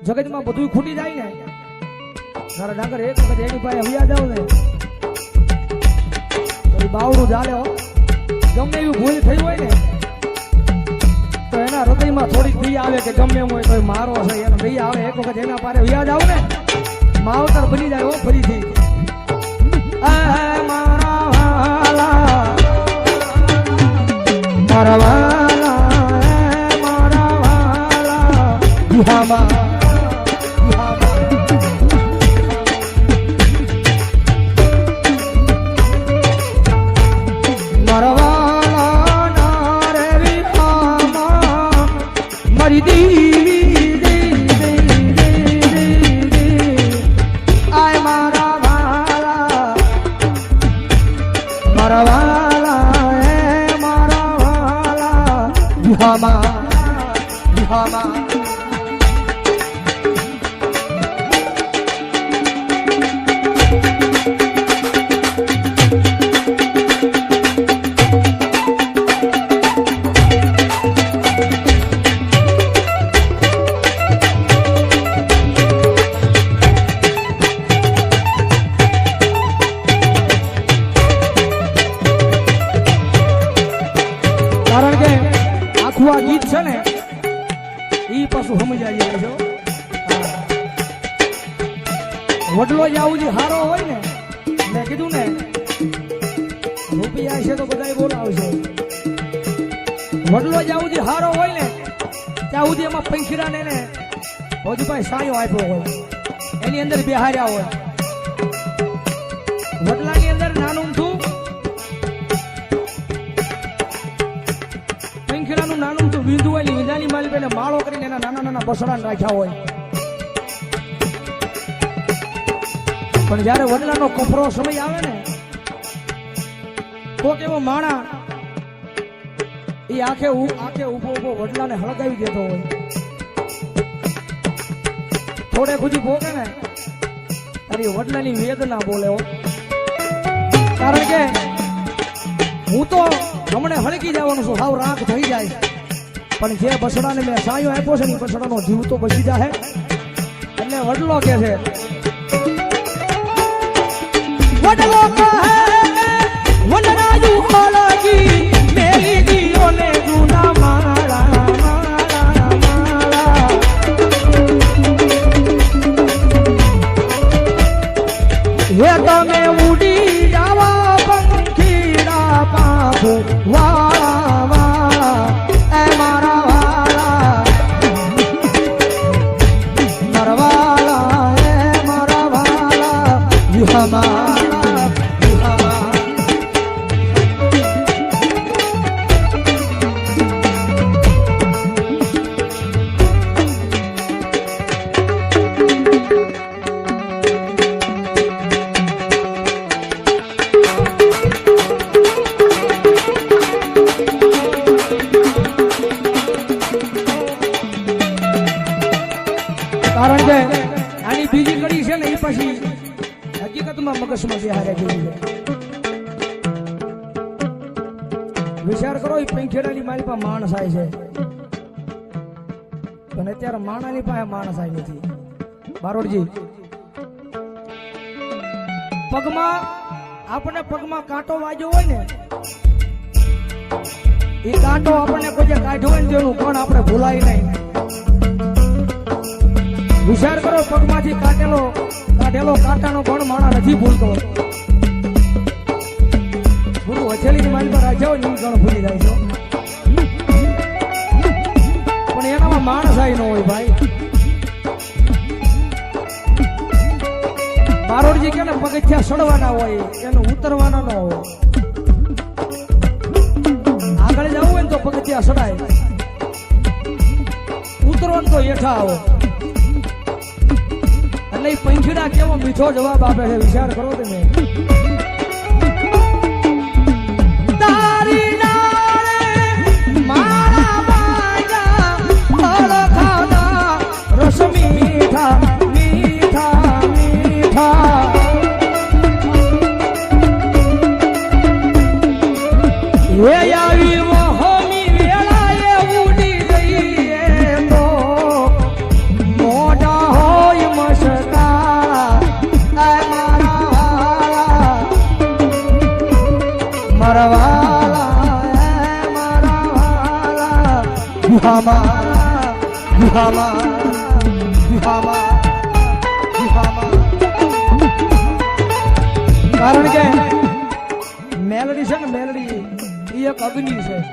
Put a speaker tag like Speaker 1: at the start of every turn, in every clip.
Speaker 1: જગતમાં બધું ખૂટી જાય ને મારા ડાંગર એક વખત એની પાસે હૈયા જાવ ને તો બાવડું ચાલે હો. ગમે એવી ભૂલ થઈ હોય ને તો એના હૃદયમાં થોડીક દઈ આવે કે ગમે એમ હોય તો મારો છે એનો દઈ આવે. એક વખત એના પાસે હૈયા જાવ ને માવતર બની જાય હો ફરીથી. મારા વાલા મારા વાલા મારા વાલા બિહામા ગીત છે ને ઈ પાછું સમજાઈ જાય છો. વડલો જાવું હારો હોય ને મેં કીધું ને રૂપિયા છે તો બધા બોલાવશે. વડલો જાવું હારો હોય ને ત્યાં સુધી એમાં પંખીરા ને ભોજભાઈ સાયો આપ્યો હોય એની અંદર બિહાર્યા હોય. વડલાની અંદર નાનું થું પંખીરાનું નાનું થું વીંધું હોય ને વીંધાની માલ પેલે માળો કરીને એના નાના નાના બસડા રાખ્યા હોય. પણ જયારે વડલાનો કપરો સમય આવે ને તો કેવો માણા એ આખે ઉભો વડલાને હળગાવી દેતો હોય. થોડે ખુજી ભોગે ને તારી વડલાની વેદના બોલે હો. કારણ કે હું તો હમણે હળકી જવાનું છું, હાવ રાખ થઈ જાય. પણ જે બસડાને મેં સાયો આપ્યો છે ને બસડાનો જીવ તો બચી જાય. એટલે વડલો કે છે વડલો કહે વનરાજુ ખોલકી મેલી જીઓને જૂના માળા માળા માળા હે તમે ઉડી જાવા પંખીડા પાંખ વાળા વાળા એ મારા વાળા મારા વાળા એ મારા વાળા યુહામા કારણ કે આની બીજી કડી છે ને એ પછી હકીકતમાં મગજમાં બિહારે જેવી છે. વિચાર કરો એ પંખેડાની મારી પાસે માણસ આવે છે પણ અત્યારે માણાની પાસે માણસ આવી નથી. બારોડજી પગમાં આપણને પગમાં કાંટો વાગ્યો હોય ને એ કાંટો આપણને કોઈ કાઢ્યો હોય ને તેનું કોણ આપણે ભૂલાય નહીં. વિચાર કરો પગમાંથી કાઢેલો કાંટાનો પણ માણા નથી ભૂલતો. ગુરુ હથેલીની મારી પર રાખ્યા હોય ને ગણ ભૂલી જાય છે પણ એનામાં માણસ આવી ન હોય ભાઈ. બારોડજી કે પગથિયા સડવાના હોય એને ઉતરવાના ન હોય. આગળ જવું હોય ને તો પગથિયા સડાય, ઉતરવાનું તો હેઠા આવો. એટલે પંખીડા કેવો મીઠો જવાબ આપે છે વિચાર કરો તમે. તારી નાળે મારા બાજા ફળ ખાધા રસ મીઠા મીઠા મીઠા એ આવી વહોમી વેળાએ ઉડી ગઈ તો મોઢા કારણ કે મેલડી છે ને મેલડી એ એક અગ્નિ છે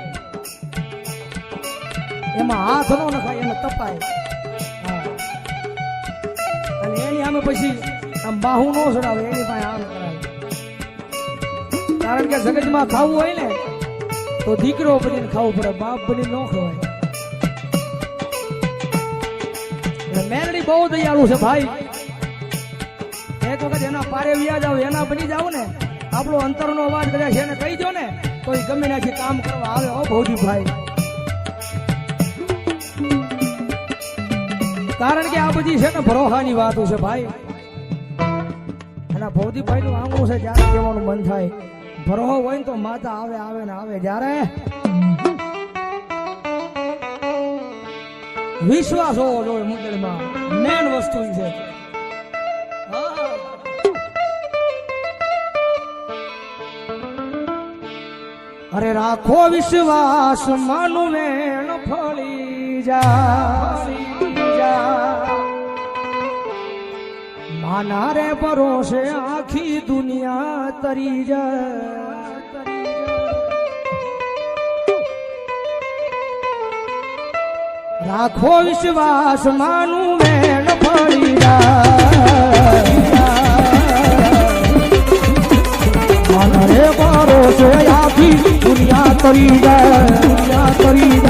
Speaker 1: એમાં હાથ નો નખાય એને તપાય અને એની સામે પછી આમ બાહુ નો ચડાવે એની પાસે આમ કરાય કારણ કે જગતમાં ખાવું હોય ને તો દીકરો બનીને ખાવું પડે બાપ બની ન ખવાય મેલડી બહુ દયાળુ છે ભાઈ એક વખત એના પારે વ્યા જાવ એના બની જાવ ને આપણો અંતરનો અવાજ કદાચ એને કહી દો ને તો એ ગમે ત્યાંથી કામ કરવા આવે ઓ ભૌજી ભાઈ કારણ કે આ બધી છે ને ભરોહાની વાતો છે ભાઈ અને ભૌજી ભાઈ નું આંગણું છે જ્યારે કહેવાનું મન થાય ભરોહો હોય ને તો માતા આવે આવે ને આવે જ્યારે વિશ્વાસ હોવો જોઈએ મુંદડીમાં મેન વસ્તુ છે અરે રાખો વિશ્વાસ માનું મેણ ફળી જા માના રે ભરોસે આખી દુનિયા તરી જા રાખો વિશ્વાસ માનું મેણ ફળી જા માના રે ભરોસે આખી દુનિયા તરી જા દુનિયા તરી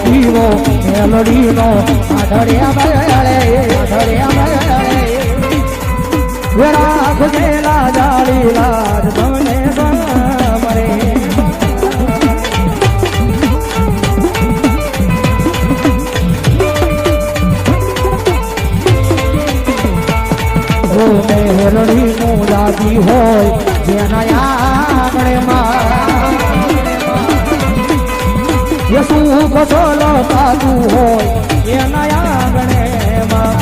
Speaker 1: દીવો મેલડીનો રાખજેલા જાળી લાજ મને મરે મેલડી નું લાગી હોય જેના આંગણેમાં યસુ કસોલો તાતું હોય એના આંગણેમાં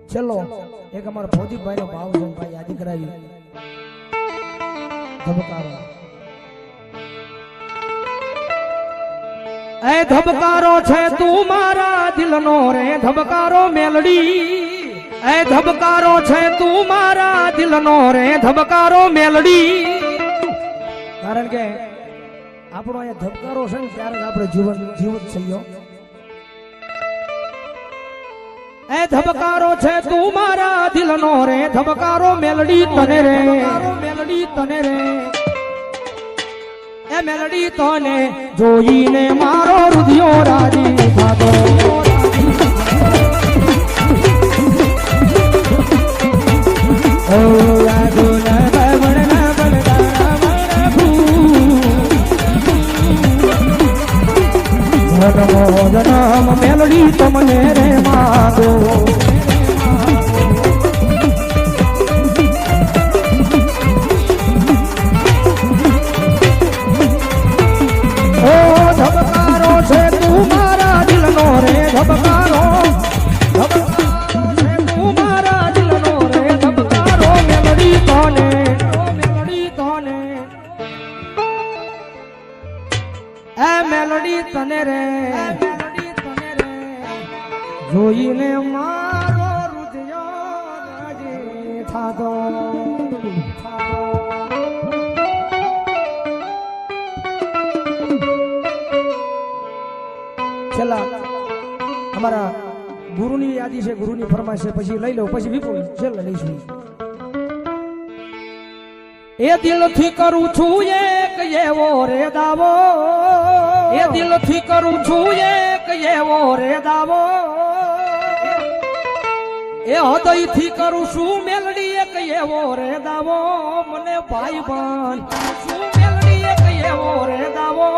Speaker 1: ચલો એક અમારા ભૌતિકભાઈ નો ભાવ છે ભાઈ યાદ કરાવી ધબકારો એ ધબકારો છે તું મારા દિલનો રે ધબકારો મેલડી એ ધબકારો છે તું મારા દિલનો રે ધબકારો મેલડી કારણ કે આપણો અહીંયા ધબકારો છે ને ત્યારે જ આપણે જીવત થયો એ ધબકારો છે તું મારા દિલનો રે ધબકારો મેલડી તને રે એ મેલડી તને જોઈને મારો હૃદયો રાજી થાતો જન્મ મેલડી તમને રે માગો ધબકારો છે તું મારા દિલનો રે ધબકારો છે તું મારા દિલનો રે ધબકારો મેલડી તને એ મેલડી તને રે જોઈને મારો હૃદયો રાજી થાતો છેલ્લા અમારા ગુરુની યાદી છે ગુરુની ફરમાઈશ છે પછી લઈ લો પછી વિપુલ છેલ્લે લઈશું એ દિલથી કરું છું એક એવો રે દાવો એ દિલથી કરું છું એક એવો રે દાવો એ હૃદયથી કરું છું મેલડી એક એવો રે દાવો મને ભાઈ બન શું મેલડી એક એવો રે દાવો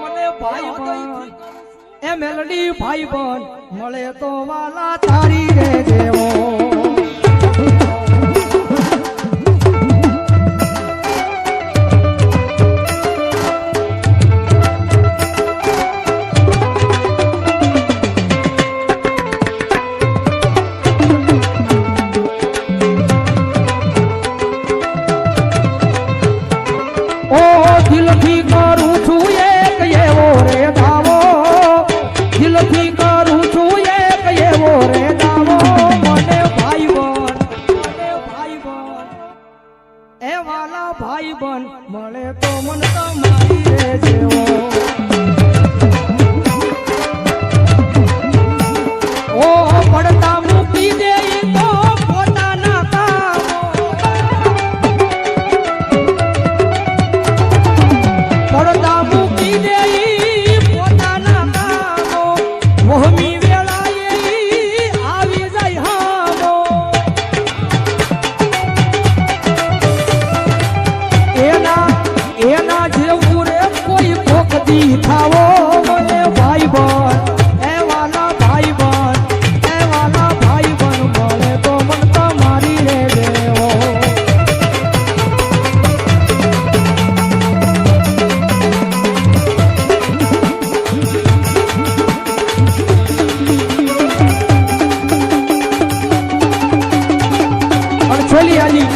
Speaker 1: મને ભાઈ બન એ મેલડી ભાઈ બન મળે તો વાલા તારી રે જેવો દિલથી કરું છું એક એવો રે દાવો દિલથી કરું છું એક એવો રે દાવો મને ભાઈ બન એ વાલા ભાઈ બન મળે તો મન તમારી રે જેવો ઓ પડતા મૂકી દે તો પોતાના કામો પડતા મૂકી દે પોતાના કામો મોહમી વેળાએ આવી જાય હામો એના જેવું રે કોઈ કોકદી થાવો મને ભાઈ બન એ વાલા ભાઈ બન એ વાલા ભાઈ બન મળે તો મન તમારી રે દેવો છેલ્લી આજી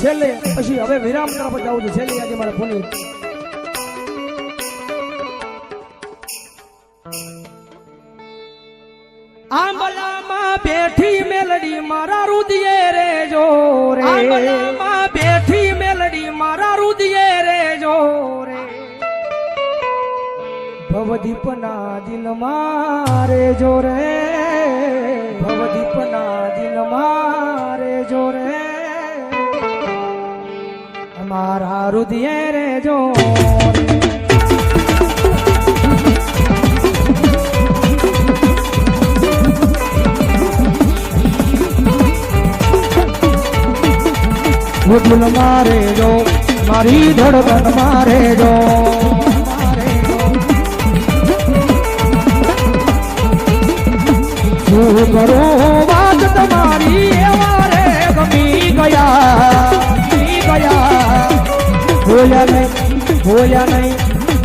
Speaker 1: છેલ્લે પછી હવે વિરામ તરફ જાઉં છું છેલ્લી આજે મારા ફોન આંબલામાં બેઠી મેલડી મારા રુદિયે રે જો રે આંબલામાં બેઠી મેલડી મારા રુદિયે રે જો રે ભવદીપના દિલ મારે જો રે ભવદીપના દિલ મારે જો રે મારા રુદિયે રે જો દિલ મારે જો મારી ધડકન મારે જો શું કરો વાત તમારી એવા રે ગમી ગયા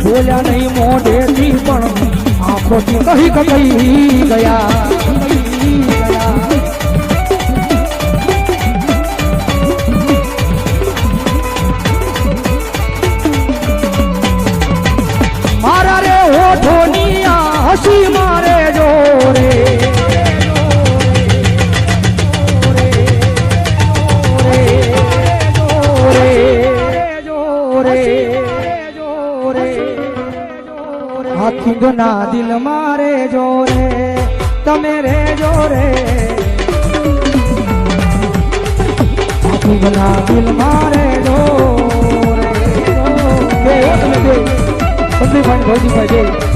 Speaker 1: ભોલ્યા નહીં મોઢેથી પણ આંખોથી કહી ગયા મારા રે હોઠોની આ હસી મારે જો રે હાથીના દિલ મારે જો રે તમે રે જો રે હાથીના દિલ મારે જો રે બે તમે બે ભાઈ